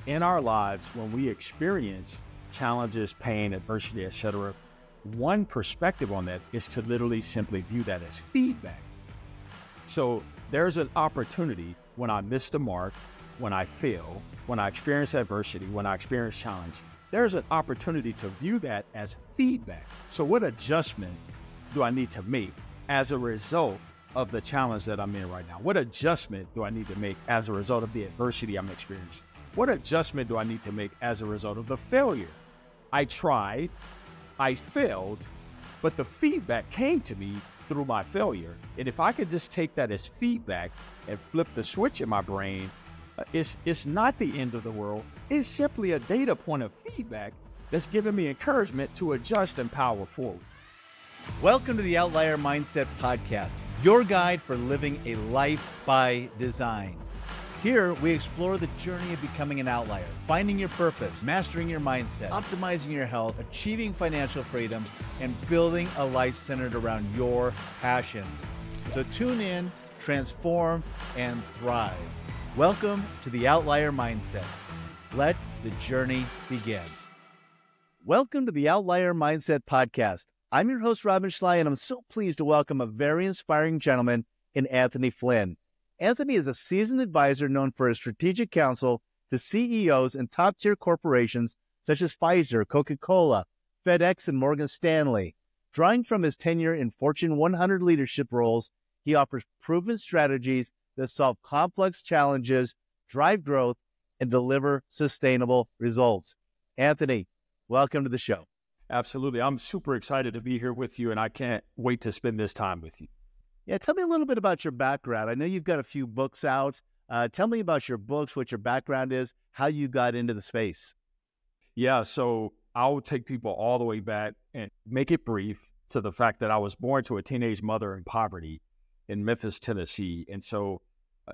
in our lives, when we experience challenges, pain, adversity, etc., one perspective on that is to literally simply view that as feedback. So there's an opportunity when I miss the mark, when I fail, when I experience adversity, when I experience challenge, there's an opportunity to view that as feedback. So what adjustment do I need to make as a result of the challenge that I'm in right now? What adjustment do I need to make as a result of the adversity I'm experiencing? What adjustment do I need to make as a result of the failure? I tried, I failed, but the feedback came to me through my failure. And if I could just take that as feedback and flip the switch in my brain, it's not the end of the world. It's simply a data point of feedback that's giving me encouragement to adjust and power forward. Welcome to the Outlier Mindset Podcast, your guide for living a life by design. Here, we explore the journey of becoming an outlier, finding your purpose, mastering your mindset, optimizing your health, achieving financial freedom, and building a life centered around your passions. So tune in, transform, and thrive. Welcome to the Outlier Mindset. Let the journey begin. Welcome to the Outlier Mindset Podcast. I'm your host, Robin Schley, and I'm so pleased to welcome a very inspiring gentleman in Anthony Flynn. Anthony is a seasoned advisor known for his strategic counsel to CEOs and top-tier corporations such as Pfizer, Coca-Cola, FedEx, and Morgan Stanley. Drawing from his tenure in Fortune 100 leadership roles, he offers proven strategies that solve complex challenges, drive growth, and deliver sustainable results. Anthony, welcome to the show. Absolutely. I'm super excited to be here with you, and I can't wait to spend this time with you. Yeah, tell me a little bit about your background. I know you've got a few books out. Tell me about your books, what your background is, how you got into the space. Yeah, so I'll take people all the way back and make it brief to the fact that I was born to a teenage mother in poverty in Memphis, Tennessee. And so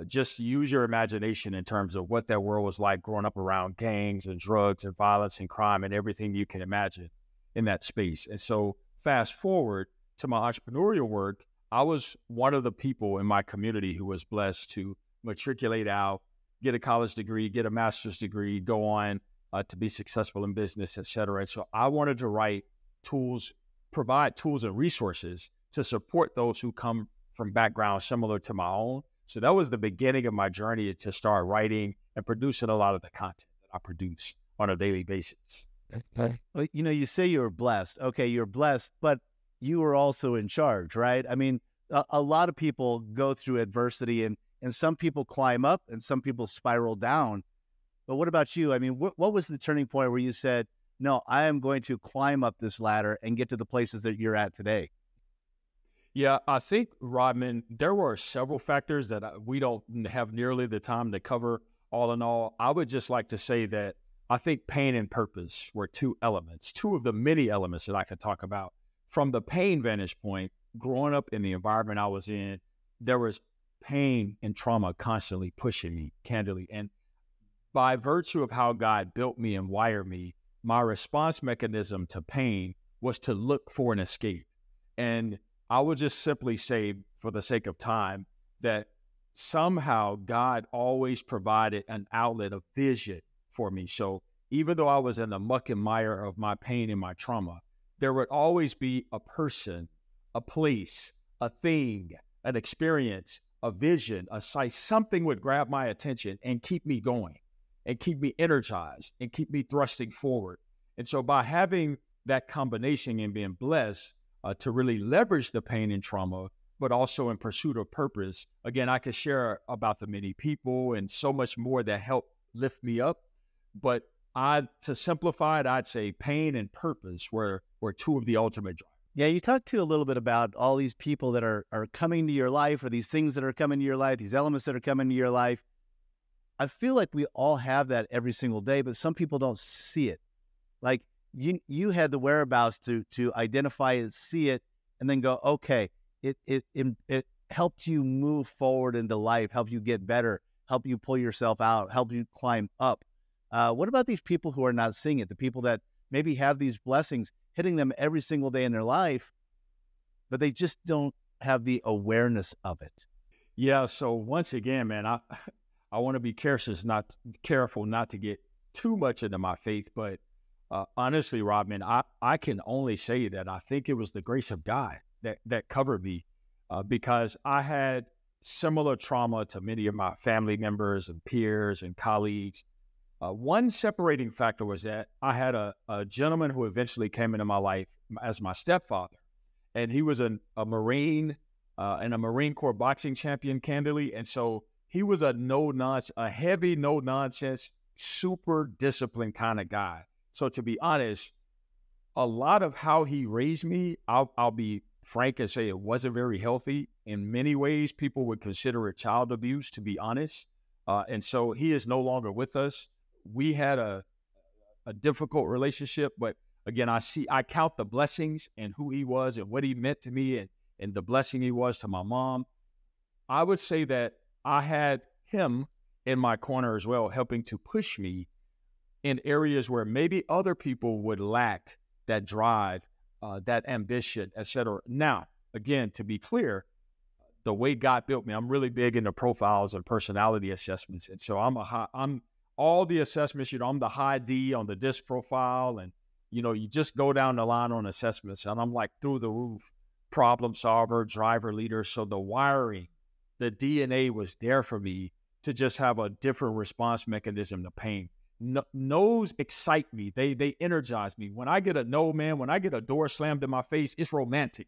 just use your imagination in terms of what that world was like growing up around gangs and drugs and violence and crime and everything you can imagine in that space. And so fast forward to my entrepreneurial work, I was one of the people in my community who was blessed to matriculate out, get a college degree, get a master's degree, go on to be successful in business, et cetera. And so I wanted to write tools, provide tools and resources to support those who come from backgrounds similar to my own. So that was the beginning of my journey to start writing and producing a lot of the content that I produce on a daily basis. Well, you know, you say you're blessed. Okay, you're blessed, but you were also in charge, right? I mean, a lot of people go through adversity and some people climb up and some people spiral down. But what about you? I mean, what was the turning point where you said, no, I am going to climb up this ladder and get to the places that you're at today? Yeah, I think, Rodman, there were several factors that we don't have nearly the time to cover all in all. I would just like to say that I think pain and purpose were two elements, two of the many elements that I could talk about. From the pain vantage point, growing up in the environment I was in, there was pain and trauma constantly pushing me, candidly. And by virtue of how God built me and wired me, my response mechanism to pain was to look for an escape. And I would just simply say, for the sake of time, that somehow God always provided an outlet of vision for me. So even though I was in the muck and mire of my pain and my trauma, there would always be a person, a place, a thing, an experience, a vision, a sight. Something would grab my attention and keep me going and keep me energized and keep me thrusting forward. And so by having that combination and being blessed to really leverage the pain and trauma, but also in pursuit of purpose, again, I could share about the many people and so much more that helped lift me up. But to simplify it, I'd say pain and purpose were two of the ultimate drivers. Yeah, you talked to a little bit about all these people that are coming to your life, or these things that are coming to your life, these elements that are coming to your life. I feel like we all have that every single day, but some people don't see it. Like you had the whereabouts to identify it, see it, and then go, okay, it helped you move forward into life, help you get better, help you pull yourself out, help you climb up. What about these people who are not seeing it? The people that maybe have these blessings hitting them every single day in their life, but they just don't have the awareness of it. Yeah. So once again, man, I want to be careful not to get too much into my faith, but honestly, Rodman, I can only say that I think it was the grace of God that covered me because I had similar trauma to many of my family members and peers and colleagues. One separating factor was that I had a gentleman who eventually came into my life as my stepfather, and he was a Marine and a Marine Corps boxing champion, candidly. And so he was a heavy, no nonsense, super disciplined kind of guy. So to be honest, a lot of how he raised me, I'll be frank and say it wasn't very healthy. In many ways, people would consider it child abuse, to be honest. And so he is no longer with us. We had a difficult relationship, but again, I count the blessings and who he was and what he meant to me and the blessing he was to my mom. I would say that I had him in my corner as well, helping to push me in areas where maybe other people would lack that drive, that ambition, etc. Now, again, to be clear, the way God built me, I'm really big into profiles and personality assessments. And so I'm all the assessments, I'm the high D on the DISC profile. And, you just go down the line on assessments and I'm like through the roof, problem solver, driver, leader. So the wiring, the DNA was there for me to just have a different response mechanism to pain. No's excite me. They energize me. When I get a no, man, when I get a door slammed in my face, it's romantic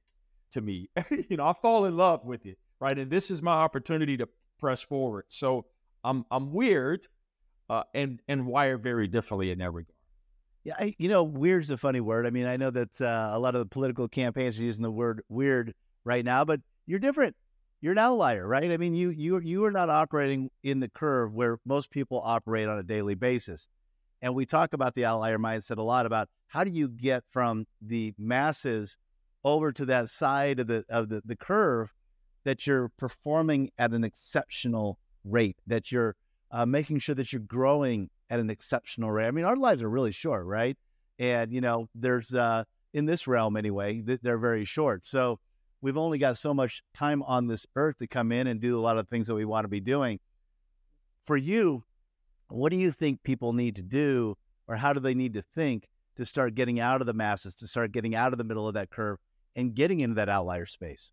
to me. I fall in love with it, right? And this is my opportunity to press forward. So I'm weird and wired very differently in that regard. Yeah, weird's a funny word. I mean, I know that a lot of the political campaigns are using the word weird right now, but you're different. You're an outlier, right? I mean, you are not operating in the curve where most people operate on a daily basis. And we talk about the outlier mindset a lot about how do you get from the masses over to that side of the curve that you're performing at an exceptional rate, that you're making sure that you're growing at an exceptional rate. I mean, our lives are really short, right? And, there's, in this realm anyway, they're very short. So we've only got so much time on this earth to come in and do a lot of things that we want to be doing. For you, what do you think people need to do, or how do they need to think to start getting out of the masses, to start getting out of the middle of that curve and getting into that outlier space?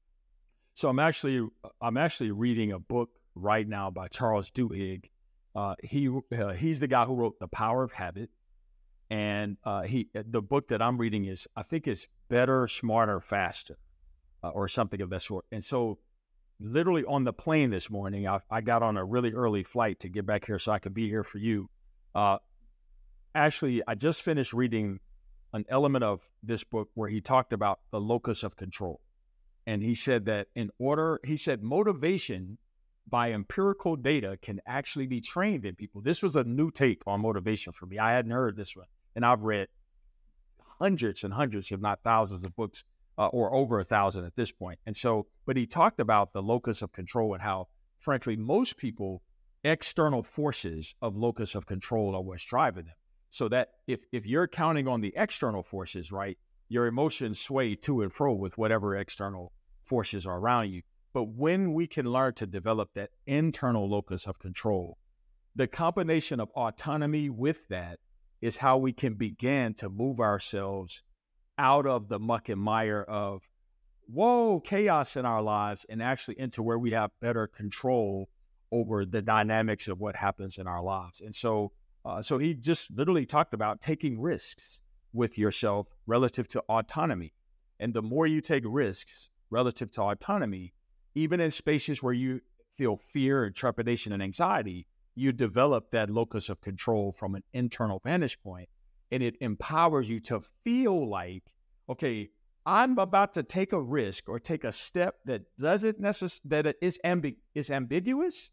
So I'm actually reading a book right now by Charles Duhigg. He's the guy who wrote The Power of Habit, and the book that I'm reading is, I think it's Better, Smarter, Faster, or something of that sort. And so, literally on the plane this morning, I got on a really early flight to get back here so I could be here for you. Actually, I just finished reading an element of this book where he talked about the locus of control, and he said that motivation by empirical data can actually be trained in people. This was a new take on motivation for me. I hadn't heard this one. And I've read hundreds and hundreds, if not thousands of books, or over 1,000 at this point. And so, but he talked about the locus of control and how, frankly, most people, external forces of locus of control are what's driving them. So that if you're counting on the external forces, right, your emotions sway to and fro with whatever external forces are around you. But when we can learn to develop that internal locus of control, the combination of autonomy with that is how we can begin to move ourselves out of the muck and mire of, chaos in our lives, and actually into where we have better control over the dynamics of what happens in our lives. And so he just literally talked about taking risks with yourself relative to autonomy. And the more you take risks relative to autonomy, even in spaces where you feel fear and trepidation and anxiety, you develop that locus of control from an internal vantage point, and it empowers you to feel like, okay, I'm about to take a risk or take a step that is ambiguous,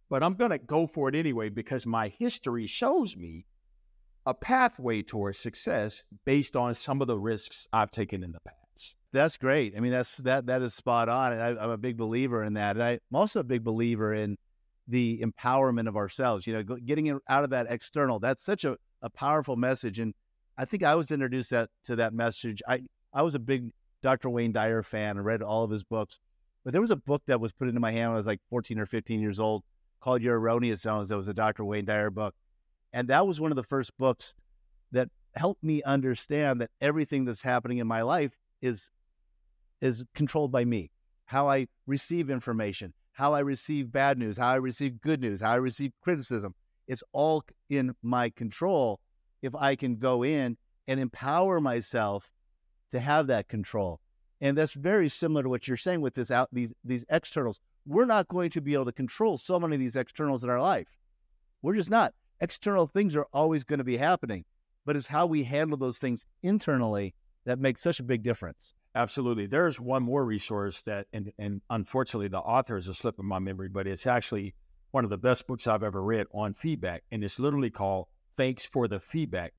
but I'm going to go for it anyway because my history shows me a pathway towards success based on some of the risks I've taken in the past. That's great. I mean, that is spot on. I'm a big believer in that. And I'm also a big believer in the empowerment of ourselves, getting out of that external. That's such a powerful message. And I think I was introduced to that message. I was a big Dr. Wayne Dyer fan and read all of his books, but there was a book that was put into my hand when I was like 14 or 15 years old called Your Erroneous Zones. That was a Dr. Wayne Dyer book. And that was one of the first books that helped me understand that everything that's happening in my life is controlled by me. How I receive information, how I receive bad news, how I receive good news, how I receive criticism. It's all in my control if I can go in and empower myself to have that control. And that's very similar to what you're saying with these externals. We're not going to be able to control so many of these externals in our life. We're just not. External things are always going to be happening, but it's how we handle those things internally that makes such a big difference. Absolutely. There's one more resource that, and unfortunately the author is a slip of my memory, but it's actually one of the best books I've ever read on feedback. And it's literally called Thanks for the Feedback.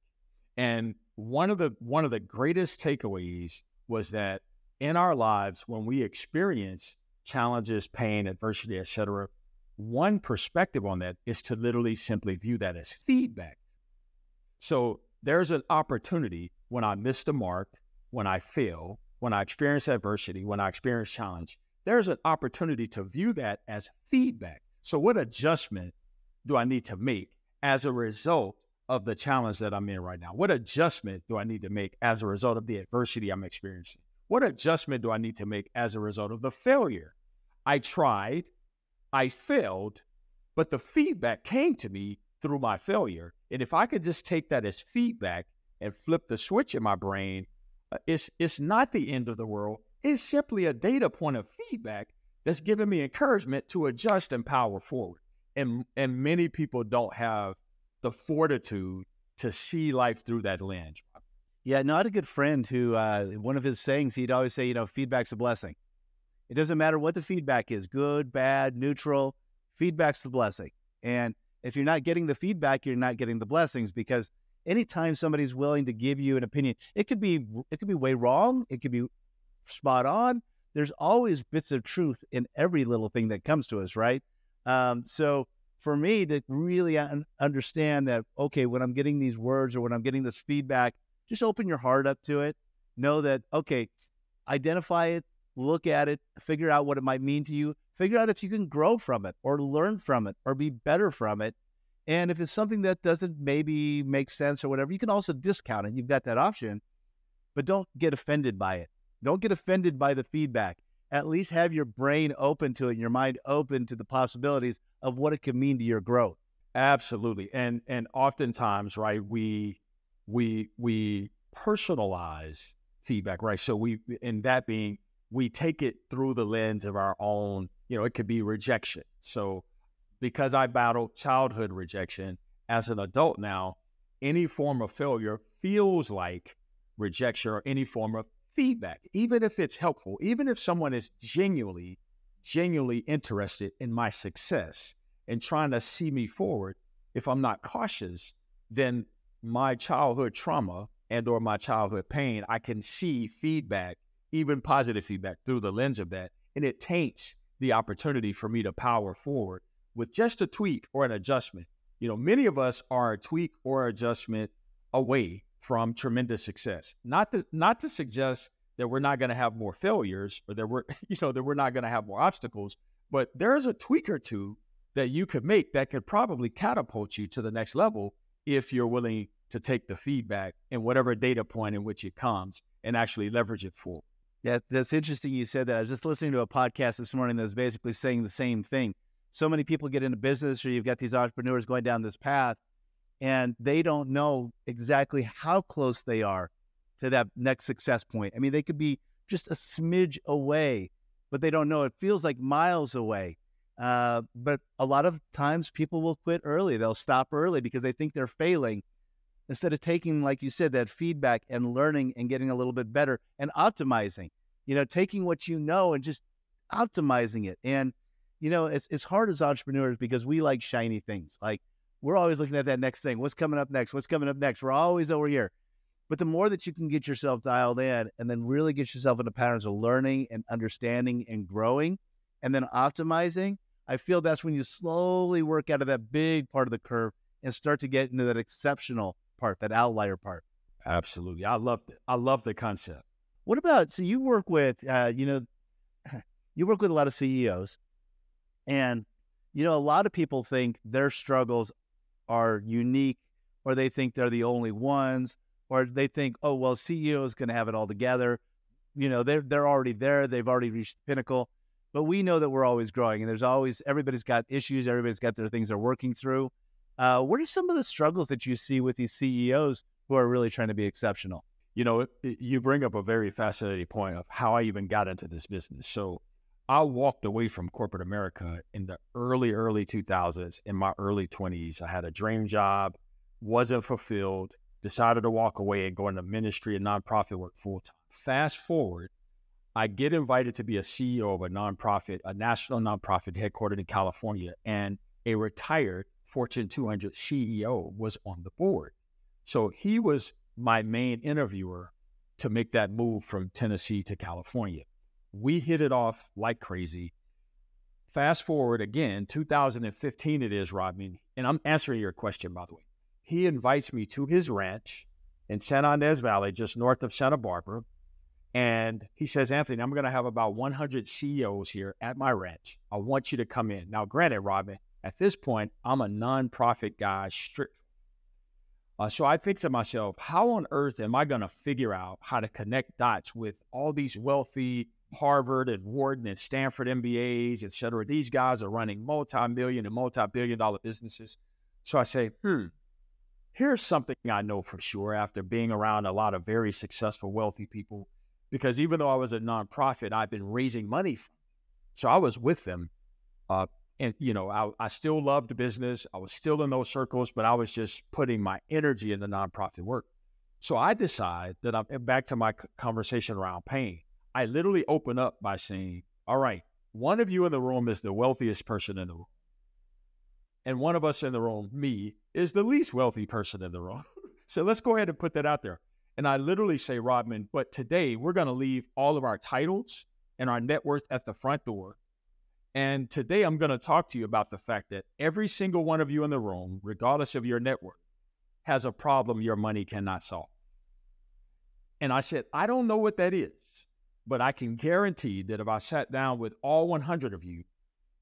And one of the greatest takeaways was that in our lives, when we experience challenges, pain, adversity, etc., one perspective on that is to literally simply view that as feedback. So there's an opportunity when I miss the mark, when I fail, when I experience adversity, when I experience challenge, there's an opportunity to view that as feedback. So what adjustment do I need to make as a result of the challenge that I'm in right now? What adjustment do I need to make as a result of the adversity I'm experiencing? What adjustment do I need to make as a result of the failure? I tried, I failed, but the feedback came to me through my failure. And if I could just take that as feedback and flip the switch in my brain, it's not the end of the world. It's simply a data point of feedback that's giving me encouragement to adjust and power forward. And many people don't have the fortitude to see life through that lens. Yeah, no, I had a good friend who, one of his sayings, he'd always say, feedback's a blessing. It doesn't matter what the feedback is, good, bad, neutral, feedback's the blessing. And if you're not getting the feedback, you're not getting the blessings, because anytime somebody's willing to give you an opinion, it could be way wrong. It could be spot on. There's always bits of truth in every little thing that comes to us, right? So for me to really understand that, okay, when I'm getting these words or when I'm getting this feedback, just open your heart up to it. Know that, okay, identify it, look at it, figure out what it might mean to you, figure out if you can grow from it or learn from it or be better from it. And if it's something that doesn't maybe make sense or whatever, you can also discount it. You've got that option, but don't get offended by it. Don't get offended by the feedback. At least have your brain open to it and your mind open to the possibilities of what it could mean to your growth. Absolutely. And oftentimes, right, we personalize feedback, right? So we take it through the lens of our own, it could be rejection. So because I battled childhood rejection as an adult now, any form of failure feels like rejection or any form of feedback, even if it's helpful, even if someone is genuinely interested in my success and trying to see me forward. If I'm not cautious, then my childhood trauma and or my childhood pain, I can see feedback, even positive feedback, through the lens of that. And it taints the opportunity for me to power forward with just a tweak or an adjustment. Many of us are a tweak or adjustment away from tremendous success. Not to suggest that we're not going to have more failures or that we're not going to have more obstacles, but there's a tweak or two that you could make that could probably catapult you to the next level if you're willing to take the feedback and whatever data point in which it comes and actually leverage it full. Yeah, that's interesting you said that. I was just listening to a podcast this morning that was basically saying the same thing. So many people get into business, or you've got these entrepreneurs going down this path, and they don't know exactly how close they are to that next success point. I mean, they could be just a smidge away, but they don't know. It feels like miles away. But a lot of times people will quit early. They'll stop early because they think they're failing, instead of taking, like you said, that feedback and learning and getting a little bit better and optimizing, taking what you know and just optimizing it. And, it's hard as entrepreneurs because we like shiny things. Like, we're always looking at that next thing. What's coming up next? What's coming up next? We're always over here. But the more that you can get yourself dialed in and then really get yourself into patterns of learning and understanding and growing and then optimizing, I feel that's when you slowly work out of that big part of the curve and start to get into that exceptional part, that outlier part. Absolutely. I love the concept. What about, so you work with, you work with a lot of CEOs, and, a lot of people think their struggles are unique or they think they're the only ones, or they think, oh, well, CEO is going to have it all together. You know, they're already there. They've already reached the pinnacle. But we know that we're always growing, and everybody's got issues. Everybody's got their things they're working through. What are some of the struggles that you see with these CEOs who are really trying to be exceptional? You know, you bring up a very fascinating point of how I even got into this business. So I walked away from corporate America in the early 2000s. In my early 20s, I had a dream job, wasn't fulfilled, decided to walk away and go into ministry and nonprofit work full time. Fast forward, I get invited to be a CEO of a nonprofit, a national nonprofit headquartered in California, and a retired Fortune 200 CEO was on the board. So he was my main interviewer to make that move from Tennessee to California. We hit it off like crazy. Fast forward again, 2015 it is, Rodney, and I'm answering your question, by the way. He invites me to his ranch in San Ynez Valley, just north of Santa Barbara. And he says, Anthony, I'm going to have about 100 CEOs here at my ranch. I want you to come in. Now, granted, Rodney, at this point, I'm a nonprofit guy strictly. So I think to myself, how on earth am I going to figure out how to connect dots with all these wealthy Harvard and Wharton and Stanford MBAs, et cetera? These guys are running multi-million and multi-billion-dollar businesses. So I say, here's something I know for sure after being around a lot of very successful, wealthy people, because even though I was a nonprofit, I've been raising money from them. So I was with them. And, you know, I still loved the business. I was still in those circles, but I was just putting my energy in the nonprofit work. So I decide that I'm back to my conversation around pain. I literally open up by saying, all right, one of you in the room is the wealthiest person in the room. And one of us in the room, me, is the least wealthy person in the room. So let's go ahead and put that out there. And I literally say, Rodman, but today we're going to leave all of our titles and our net worth at the front door. And today I'm going to talk to you about the fact that every single one of you in the room, regardless of your net worth, has a problem your money cannot solve. And I said, I don't know what that is, but I can guarantee that if I sat down with all 100 of you,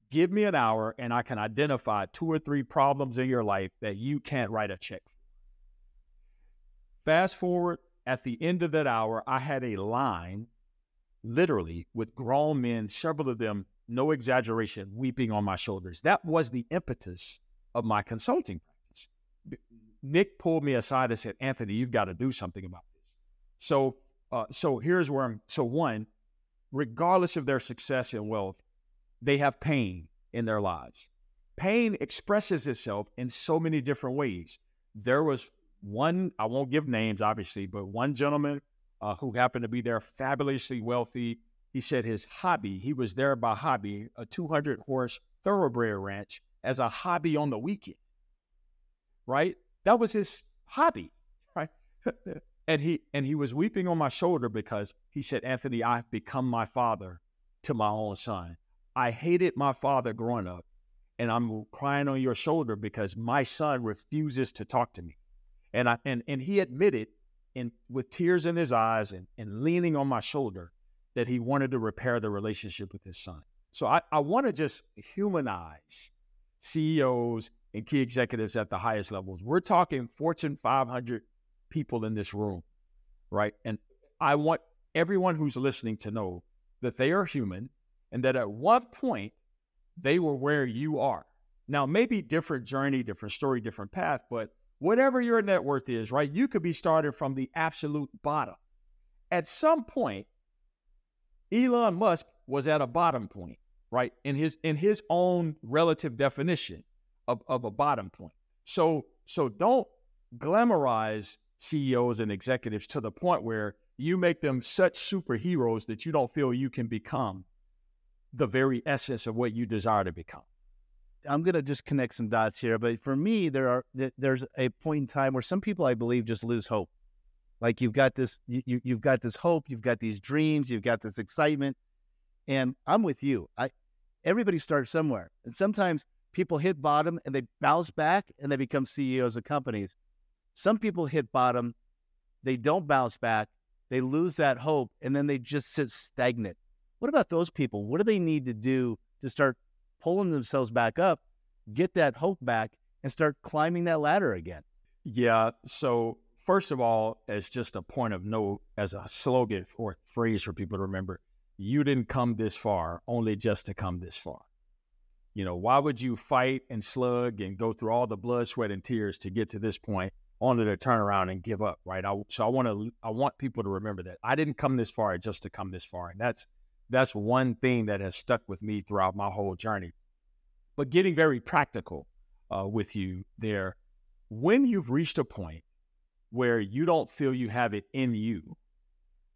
give me an hour and I can identify 2 or 3 problems in your life that you can't write a check for. Fast forward, at the end of that hour, I had a line, literally, with grown men, several of them, no exaggeration, weeping on my shoulders. That was the impetus of my consulting practice. Nick pulled me aside and said, Anthony, you've got to do something about this. So here's where one, regardless of their success and wealth, they have pain in their lives. Pain expresses itself in so many different ways. There was one, I won't give names, obviously, but one gentleman who happened to be there, fabulously wealthy. He said his hobby, he was there by hobby, a 200-horse thoroughbred ranch as a hobby on the weekend, right? That was his hobby, right? and he was weeping on my shoulder because he said, Anthony, I've become my father to my own son. I hated my father growing up, and I'm crying on your shoulder because my son refuses to talk to me. And he admitted with tears in his eyes and leaning on my shoulder that he wanted to repair the relationship with his son. So I want to just humanize CEOs and key executives at the highest levels. We're talking Fortune 500 people in this room, right? And I want everyone who's listening to know that they are human and that at one point they were where you are. Now, maybe different journey, different story, different path, but whatever your net worth is, right? You could be started from the absolute bottom. At some point, Elon Musk was at a bottom point, right? In his own relative definition of a bottom point. So don't glamorize CEOs and executives to the point where you make them such superheroes that you don't feel you can become the very essence of what you desire to become. I'm going to just connect some dots here, but for me, there's a point in time where some people, I believe, just lose hope. Like you've got this hope, you've got these dreams, you've got this excitement, and I'm with you. Everybody starts somewhere, and sometimes people hit bottom and they bounce back and they become CEOs of companies. Some people hit bottom, they don't bounce back, they lose that hope, and then they just sit stagnant. What about those people? What do they need to do to start pulling themselves back up, get that hope back, and start climbing that ladder again? Yeah. So first of all, as just a point of note, as a slogan or phrase for people to remember, you didn't come this far only just to come this far. Why would you fight and slug and go through all the blood, sweat, and tears to get to this point, only to turn around and give up, right? I want people to remember that I didn't come this far just to come this far, and that's one thing that has stuck with me throughout my whole journey. But getting very practical with you there, when you've reached a point where you don't feel you have it in you,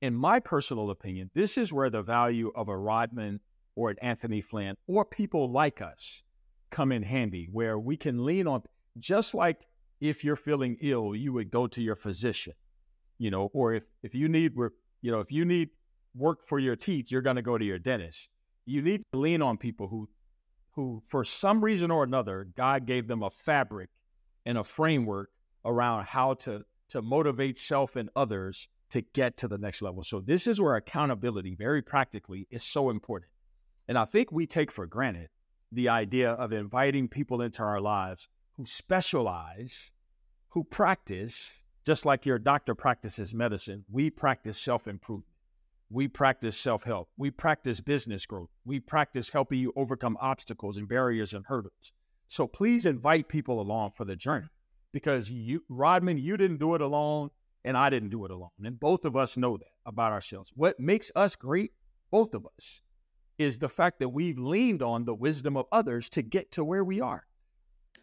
in my personal opinion, this is where the value of a Rodman or an Anthony Flynn or people like us come in handy, where we can lean on, just like if you're feeling ill, you would go to your physician, or if you need work for your teeth, you're going to go to your dentist. You need to lean on people who for some reason or another, God gave them a fabric and a framework around how to motivate self and others to get to the next level. So this is where accountability, very practically, is so important. And I think we take for granted the idea of inviting people into our lives who specialize, who practice, just like your doctor practices medicine, we practice self-improvement. We practice self-help. We practice business growth. We practice helping you overcome obstacles and barriers and hurdles. So please invite people along for the journey, because Rodman, you didn't do it alone and I didn't do it alone. And both of us know that about ourselves. What makes us great, both of us, is the fact that we've leaned on the wisdom of others to get to where we are.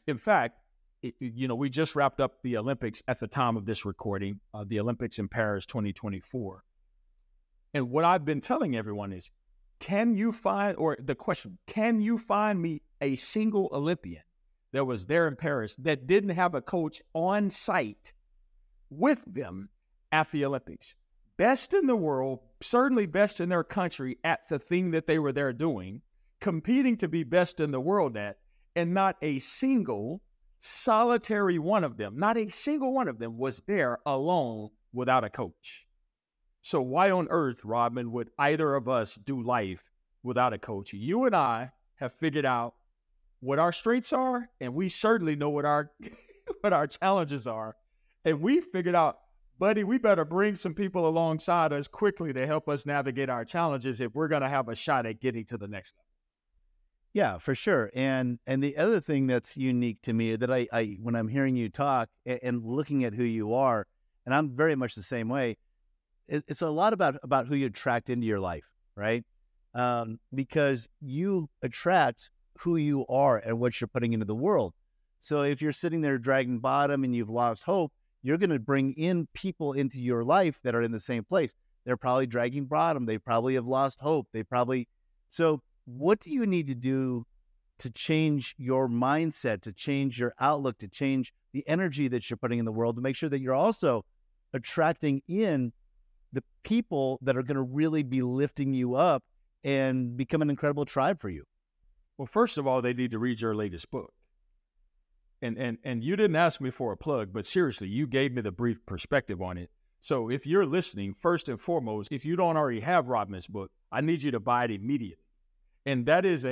In fact, we just wrapped up the Olympics at the time of this recording, the Olympics in Paris 2024. And what I've been telling everyone is, can you find me a single Olympian that was there in Paris that didn't have a coach on site with them at the Olympics? Best in the world, certainly best in their country at the thing that they were there doing, competing to be best in the world at, and not a single solitary one of them, not a single one of them was there alone without a coach. So why on earth, Rodman, would either of us do life without a coach? You and I have figured out what our strengths are, and we certainly know what our what our challenges are. And we figured out, buddy, we better bring some people alongside us quickly to help us navigate our challenges if we're going to have a shot at getting to the next level. Yeah, for sure. And the other thing that's unique to me that I when I'm hearing you talk and looking at who you are, and I'm very much the same way, it's a lot about who you attract into your life, right? Because you attract who you are and what you're putting into the world. So if you're sitting there dragging bottom and you've lost hope, you're going to bring in people into your life that are in the same place. They're probably dragging bottom. They probably have lost hope. So what do you need to do to change your mindset, to change your outlook, to change the energy that you're putting in the world, to make sure that you're also attracting in the people that are going to really be lifting you up and become an incredible tribe for you? Well, first of all, they need to read your latest book. And you didn't ask me for a plug, but seriously, you gave me the brief perspective on it. So if you're listening, first and foremost, if you don't already have Rodman's book, I need you to buy it immediately. And that is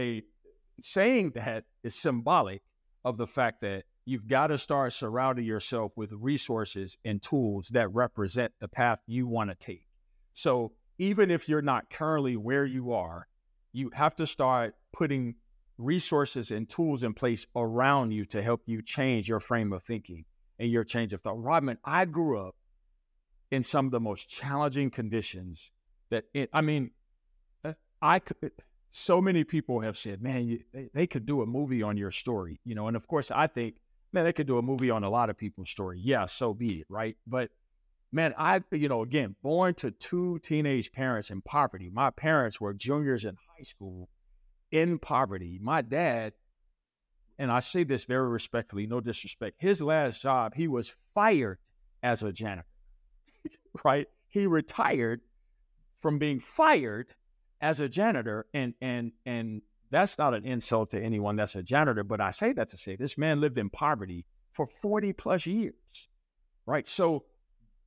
saying that is symbolic of the fact that you've got to start surrounding yourself with resources and tools that represent the path you want to take. So even if you're not currently where you are, you have to start putting resources and tools in place around you to help you change your frame of thinking and your change of thought. Rodman, I grew up in some of the most challenging conditions so many people have said, man, they could do a movie on your story, and of course I think, man, they could do a movie on a lot of people's story. Yeah, so be it, right? But man, again, born to two teenage parents in poverty. My parents were juniors in high school in poverty. My dad, and I say this very respectfully, no disrespect, his last job, he was fired as a janitor, right? He retired from being fired as a janitor, and that's not an insult to anyone that's a janitor, but I say that to say this man lived in poverty for 40 plus years, right? So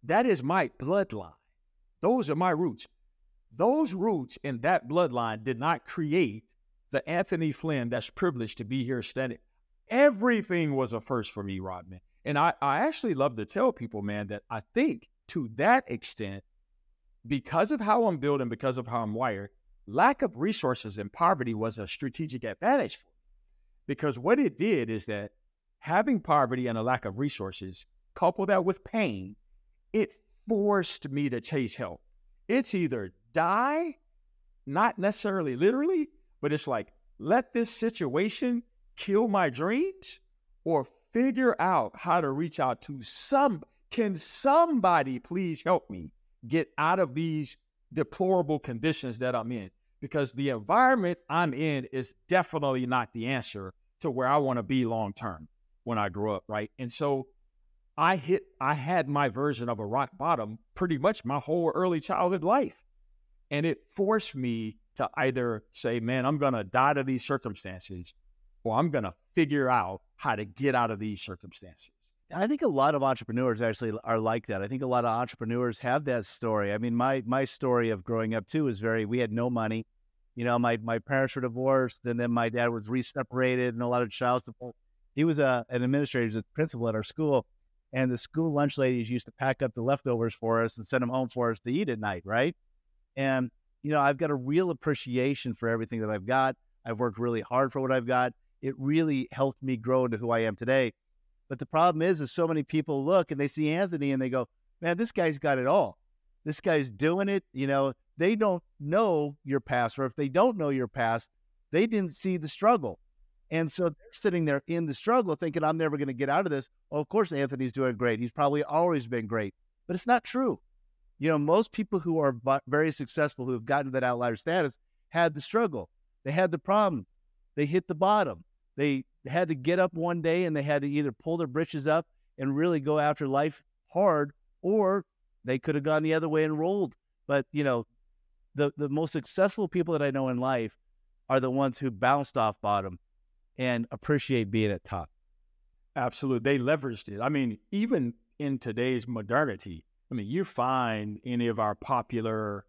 that is my bloodline. Those are my roots. Those roots in that bloodline did not create the Anthony Flynn that's privileged to be here standing. Everything was a first for me, Rodman. And I actually love to tell people, man, that I think to that extent, because of how I'm built and because of how I'm wired, lack of resources and poverty was a strategic advantage for me. Because what it did is that having poverty and a lack of resources, couple that with pain, it forced me to chase help. It's either die, not necessarily literally, but it's like, let this situation kill my dreams, or figure out how to reach out to can somebody please help me get out of these deplorable conditions that I'm in? Because the environment I'm in is definitely not the answer to where I want to be long-term when I grow up, right? And so I had my version of a rock bottom pretty much my whole early childhood life. And it forced me to either say, man, I'm going to die to these circumstances, or I'm going to figure out how to get out of these circumstances. I think a lot of entrepreneurs actually are like that. I think a lot of entrepreneurs have that story. I mean, my story of growing up too is we had no money. You know, my parents were divorced, and then my dad was re-separated and a lot of child support. He was an administrator, he was a principal at our school, and the school lunch ladies used to pack up the leftovers for us and send them home for us to eat at night, right? And, you know, I've got a real appreciation for everything that I've got. I've worked really hard for what I've got. It really helped me grow into who I am today. But the problem is so many people look and they see Anthony and they go, man, this guy's got it all. This guy's doing it. You know, they don't know your past, or if they don't know your past, they didn't see the struggle. And so they're sitting there in the struggle thinking, I'm never going to get out of this. Oh, of course, Anthony's doing great. He's probably always been great, but it's not true. You know, most people who are very successful, who have gotten to that outlier status, had the struggle. They had the problem. They hit the bottom. They had to get up one day and they had to either pull their britches up and really go after life hard, or they could have gone the other way and rolled. But, you know, the most successful people that I know in life are the ones who bounced off bottom and appreciate being at top. Absolutely. They leveraged it. I mean, even in today's modernity, I mean, you find any of our popular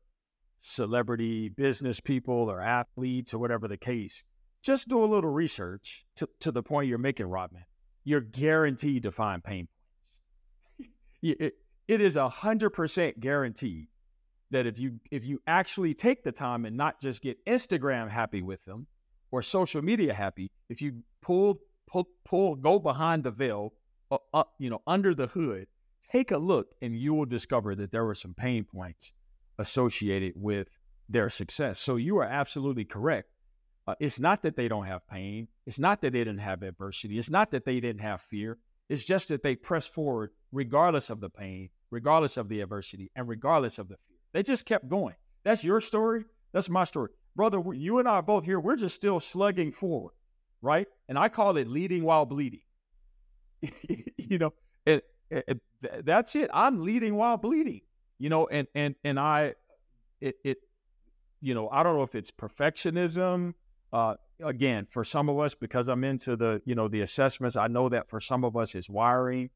celebrity business people or athletes or whatever the case, just do a little research to the point you're making, Rodman. You're guaranteed to find pain points. It is 100% guaranteed that if you actually take the time and not just get Instagram happy with them or social media happy, if you go behind the veil, under the hood, take a look, and you will discover that there were some pain points associated with their success. So you are absolutely correct. It's not that they don't have pain. It's not that they didn't have adversity. It's not that they didn't have fear. It's just that they pressed forward regardless of the pain, regardless of the adversity, and regardless of the fear. They just kept going. That's your story. That's my story. Brother, you and I are both here. We're just still slugging forward, right? And I call it leading while bleeding. That's it. I'm leading while bleeding, and I don't know if it's perfectionism. Again, for some of us, because I'm into the assessments, I know that for some of us it's wiring,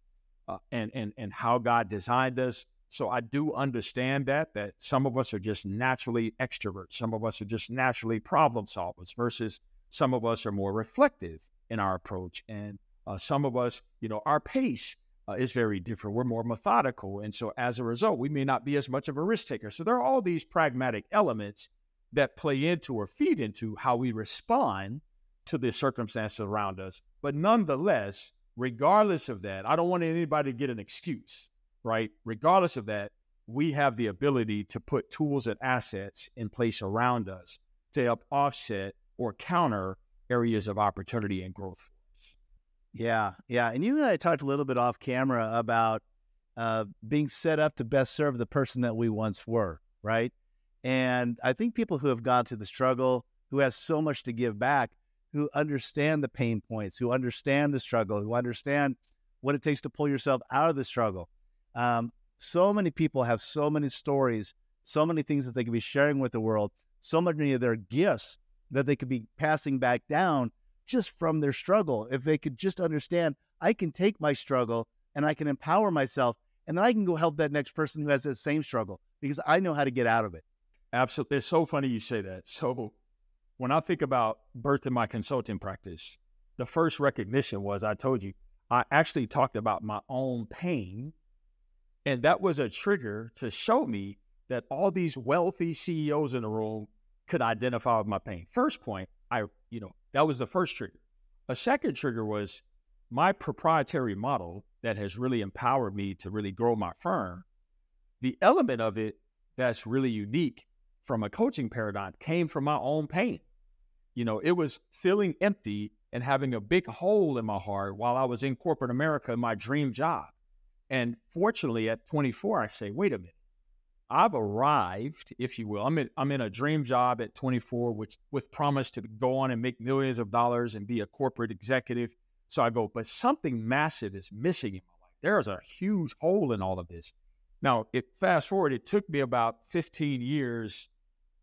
and how God designed us. So I do understand that some of us are just naturally extroverts. Some of us are just naturally problem solvers versus some of us are more reflective in our approach. And some of us, our pace is very different. We're more methodical. And so as a result, we may not be as much of a risk taker. So there are all these pragmatic elements that play into or feed into how we respond to the circumstances around us. But nonetheless, regardless of that, I don't want anybody to get an excuse, right? Regardless of that, we have the ability to put tools and assets in place around us to help offset or counter areas of opportunity and growth for us. Yeah. And you and I talked a little bit off camera about being set up to best serve the person that we once were, right? And I think people who have gone through the struggle, who have so much to give back, who understand the pain points, who understand the struggle, who understand what it takes to pull yourself out of the struggle. So many people have so many stories, so many things that they could be sharing with the world, so many of their gifts that they could be passing back down just from their struggle. If they could just understand, I can take my struggle and I can empower myself, and then I can go help that next person who has that same struggle because I know how to get out of it. Absolutely. It's so funny you say that. So when I think about birthing my consulting practice, the first recognition was, I told you, I actually talked about my own pain. And that was a trigger to show me that all these wealthy CEOs in the room could identify with my pain. First point, that was the first trigger. A second trigger was my proprietary model that has really empowered me to really grow my firm. The element of it that's really unique from a coaching paradigm came from my own pain. It was feeling empty and having a big hole in my heart while I was in corporate America, my dream job. And fortunately, at 24, I say, wait a minute, I've arrived, if you will. I'm in a dream job at 24, which with promise to go on and make millions of dollars and be a corporate executive. So I go, but something massive is missing in my life. There is a huge hole in all of this. Now, fast forward, it took me about 15 years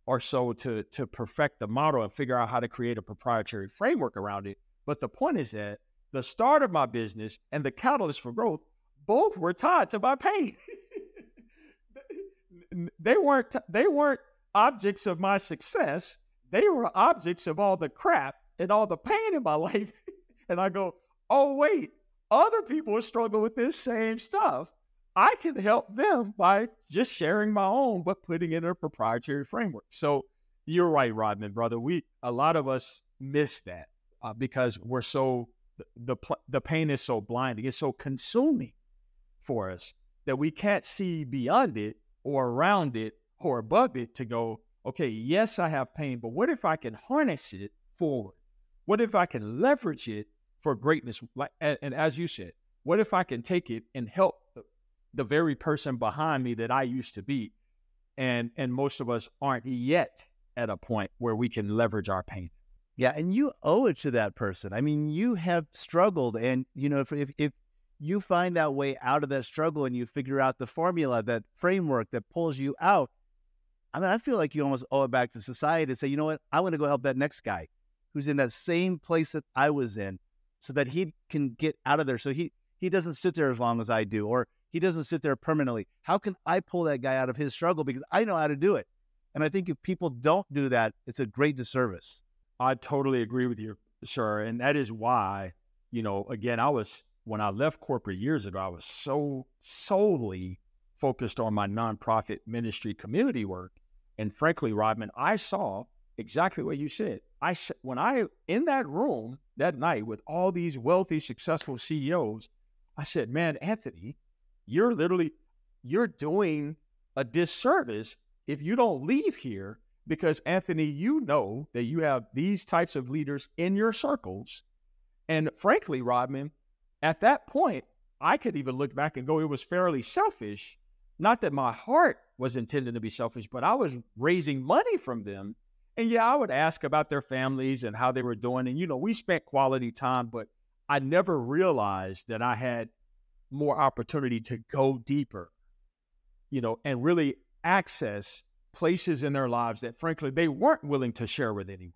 or so to perfect the model and figure out how to create a proprietary framework around it. But the point is that the start of my business and the catalyst for growth both were tied to my pain. They weren't objects of my success. They were objects of all the crap and all the pain in my life. And I go, oh, wait, other people are struggling with this same stuff. I can help them by just sharing my own, but putting it in a proprietary framework. So you're right, Rodman, brother. A lot of us miss that because we're the pain is so blinding. It's so consuming for us that we can't see beyond it or around it or above it to go, okay, yes, I have pain, but what if I can harness it forward? What if I can leverage it for greatness? And as you said, what if I can take it and help the very person behind me that I used to be? And most of us aren't yet at a point where we can leverage our pain. Yeah, and you owe it to that person. I mean, you have struggled, and if you find that way out of that struggle and you figure out the formula, that framework that pulls you out, I mean, I feel like you almost owe it back to society to say, you know what, I want to go help that next guy who's in that same place that I was in so that he can get out of there. So he doesn't sit there as long as I do, or he doesn't sit there permanently. How can I pull that guy out of his struggle? Because I know how to do it. And I think if people don't do that, it's a great disservice. I totally agree with you, sir. And that is why, again, when I left corporate years ago, I was so solely focused on my nonprofit ministry community work. And frankly, Rodman, I saw exactly what you said. In that room that night with all these wealthy, successful CEOs, I said, man, Anthony, you're doing a disservice if you don't leave here, because Anthony, you know that you have these types of leaders in your circles. And frankly, Rodman, at that point, I could even look back and go, it was fairly selfish. Not that my heart was intended to be selfish, but I was raising money from them. And yeah, I would ask about their families and how they were doing. And, we spent quality time, but I never realized that I had more opportunity to go deeper, and really access places in their lives that, frankly, they weren't willing to share with anyone else.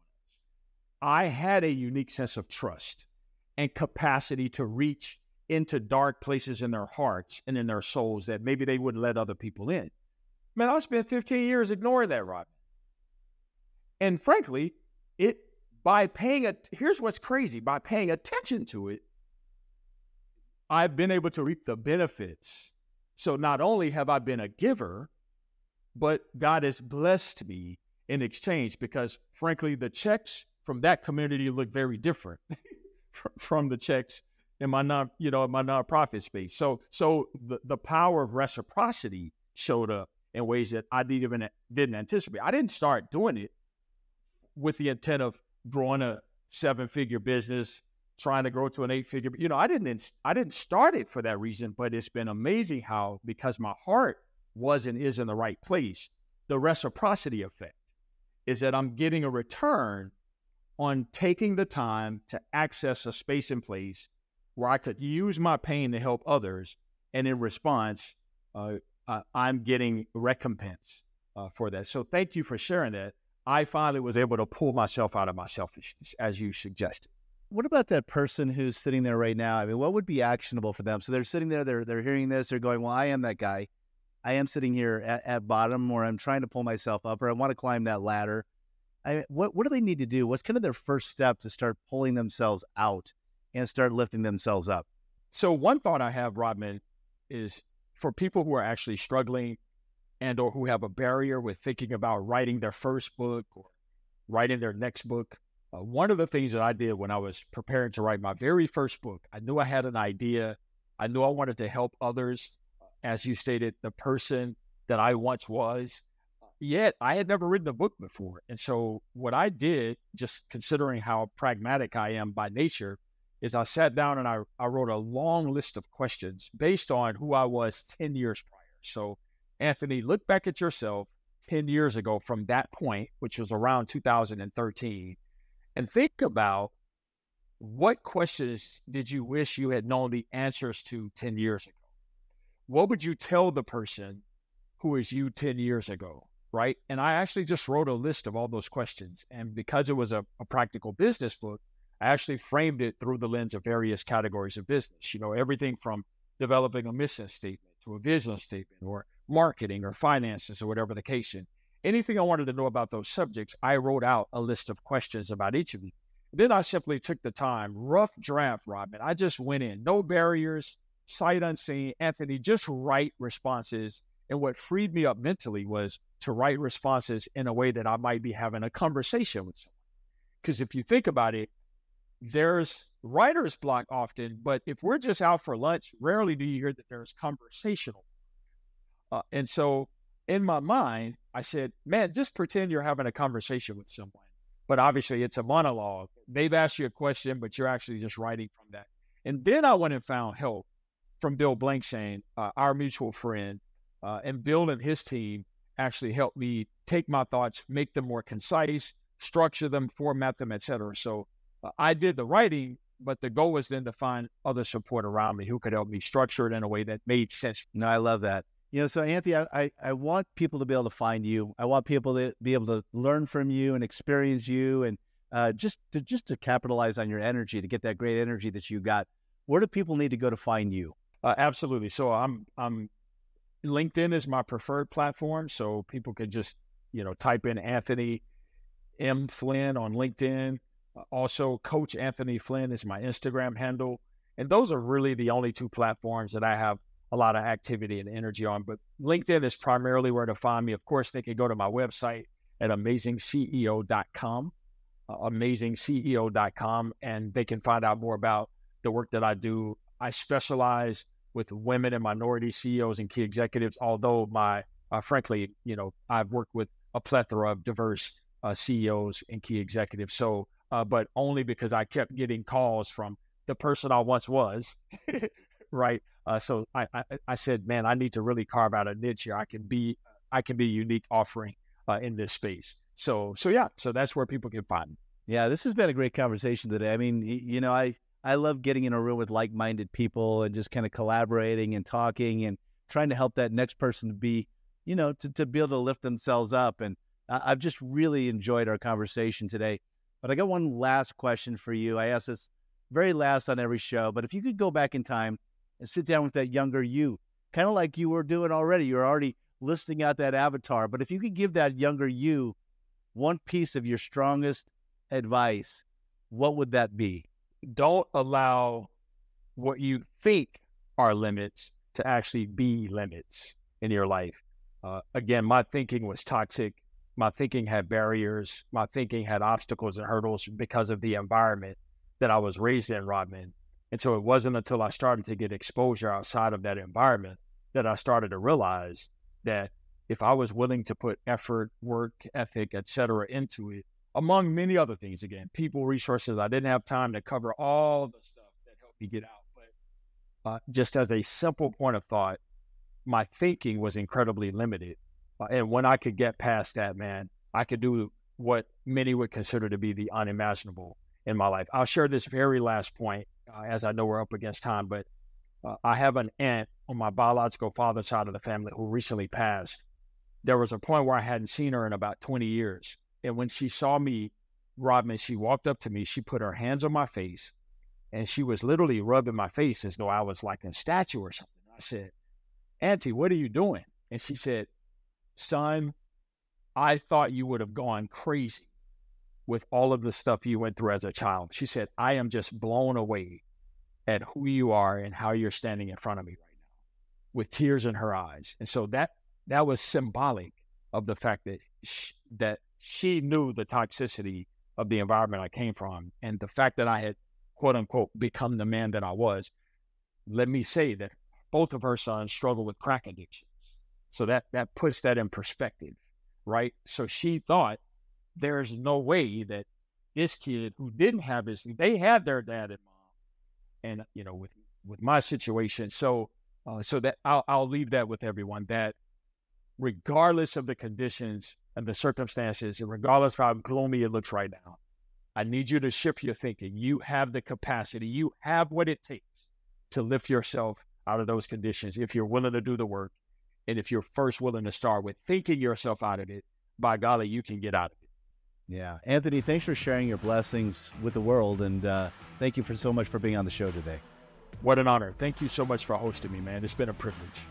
I had a unique sense of trust and capacity to reach into dark places in their hearts and in their souls that maybe they wouldn't let other people in. Man, I spent 15 years ignoring that, Rodman. And frankly, here's what's crazy, by paying attention to it, I've been able to reap the benefits. So not only have I been a giver, but God has blessed me in exchange, because frankly, the checks from that community look very different from the checks in my nonprofit space. So the power of reciprocity showed up in ways that I didn't anticipate. I didn't start doing it with the intent of growing a 7-figure business, trying to grow to an 8-figure. I didn't start it for that reason, but it's been amazing how, because my heart was and is in the right place, the reciprocity effect is that I'm getting a return on taking the time to access a space and place where I could use my pain to help others. And in response, I'm getting recompense for that. So thank you for sharing that. I finally was able to pull myself out of my selfishness, as you suggested. What about that person who's sitting there right now? I mean, what would be actionable for them? So they're sitting there, they're hearing this, they're going, well, I am that guy. I am sitting here at bottom, or I'm trying to pull myself up, or I want to climb that ladder. What do they need to do? What's kind of their first step to start pulling themselves out and start lifting themselves up? So one thought I have, Rodman, is for people who are actually struggling and or who have a barrier with thinking about writing their first book or writing their next book. One of the things that I did when I was preparing to write my very first book, I knew I had an idea. I knew I wanted to help others, as you stated, the person that I once was. Yet I had never written a book before. And so what I did, just considering how pragmatic I am by nature, is I sat down and I wrote a long list of questions based on who I was 10 years prior. So, Anthony, look back at yourself 10 years ago from that point, which was around 2013, and think about what questions did you wish you had known the answers to 10 years ago? What would you tell the person who is you 10 years ago, right? And I actually just wrote a list of all those questions. And because it was a practical business book, I actually framed it through the lens of various categories of business, everything from developing a mission statement to a vision statement or marketing or finances or whatever the case is. Anything I wanted to know about those subjects, I wrote out a list of questions about each of them. Then I simply took the time, rough draft, Robin. I just went in, no barriers, sight unseen. Anthony, just write responses. And what freed me up mentally was to write responses in a way that I might be having a conversation with someone. Because if you think about it, there's writer's block often, but if we're just out for lunch, rarely do you hear that there's conversational. And so in my mind, I said, man, just pretend you're having a conversation with someone. But obviously it's a monologue. They've asked you a question, but you're actually just writing from that. And then I went and found help from Bill Blankshain, our mutual friend, and Bill and his team actually helped me take my thoughts, make them more concise, structure them, format them, etc. So I did the writing, but the goal was then to find other support around me who could help me structure it in a way that made sense. No, I love that. So Anthony, I want people to be able to find you. I want people to be able to learn from you and experience you, and just to capitalize on your energy, to get that great energy that you got. Where do people need to go to find you? Absolutely. So I'm LinkedIn is my preferred platform. So people can just, type in Anthony M. Flynn on LinkedIn. Also, Coach Anthony Flynn is my Instagram handle. And those are really the only two platforms that I have a lot of activity and energy on. But LinkedIn is primarily where to find me. Of course, they can go to my website at amazingceo.com, amazingceo.com, and they can find out more about the work that I do. I specialize with women and minority CEOs and key executives, although frankly, I've worked with a plethora of diverse CEOs and key executives. So, but only because I kept getting calls from the person I once was, right? So I said, man, I need to really carve out a niche here. I can be a unique offering in this space. So that's where people can find me. Yeah, this has been a great conversation today. I mean, I love getting in a room with like-minded people and just kind of collaborating and talking and trying to help that next person to be, to be able to lift themselves up. And I've just really enjoyed our conversation today. But I got one last question for you. I ask this very last on every show, but if you could go back in time and sit down with that younger you, kind of like you were doing already, you're already listing out that avatar, but if you could give that younger you one piece of your strongest advice, what would that be? Don't allow what you think are limits to actually be limits in your life. Again, my thinking was toxic. My thinking had barriers. My thinking had obstacles and hurdles because of the environment that I was raised in, Rodman. And so it wasn't until I started to get exposure outside of that environment that I started to realize that if I was willing to put effort, work ethic, etc., into it, among many other things, again, people, resources, I didn't have time to cover all the stuff that helped me get out. But just as a simple point of thought, my thinking was incredibly limited. And when I could get past that, man, I could do what many would consider to be the unimaginable in my life. I'll share this very last point, as I know we're up against time, but I have an aunt on my biological father's side of the family who recently passed. There was a point where I hadn't seen her in about 20 years. And when she saw me, Rodman, she walked up to me, she put her hands on my face, and she was literally rubbing my face as though I was like a statue or something. I said, Auntie, what are you doing? And she said, son, I thought you would have gone crazy with all of the stuff you went through as a child. She said, I am just blown away at who you are and how you're standing in front of me right now with tears in her eyes. And so that was symbolic of the fact that she knew the toxicity of the environment I came from, and the fact that I had, quote unquote, become the man that I was. Let me say that both of her sons struggle with crack addictions. So that puts that in perspective, right? So she thought there's no way that this kid who didn't have they had their dad and mom, and with my situation. So that I'll leave that with everyone, that regardless of the conditions and the circumstances, and regardless of how gloomy it looks right now, I need you to shift your thinking. You have the capacity, you have what it takes to lift yourself out of those conditions if you're willing to do the work. And if you're first willing to start with thinking yourself out of it, by golly, you can get out of it. Yeah. Anthony, thanks for sharing your blessings with the world. And thank you so much for being on the show today. What an honor. Thank you so much for hosting me, man. It's been a privilege.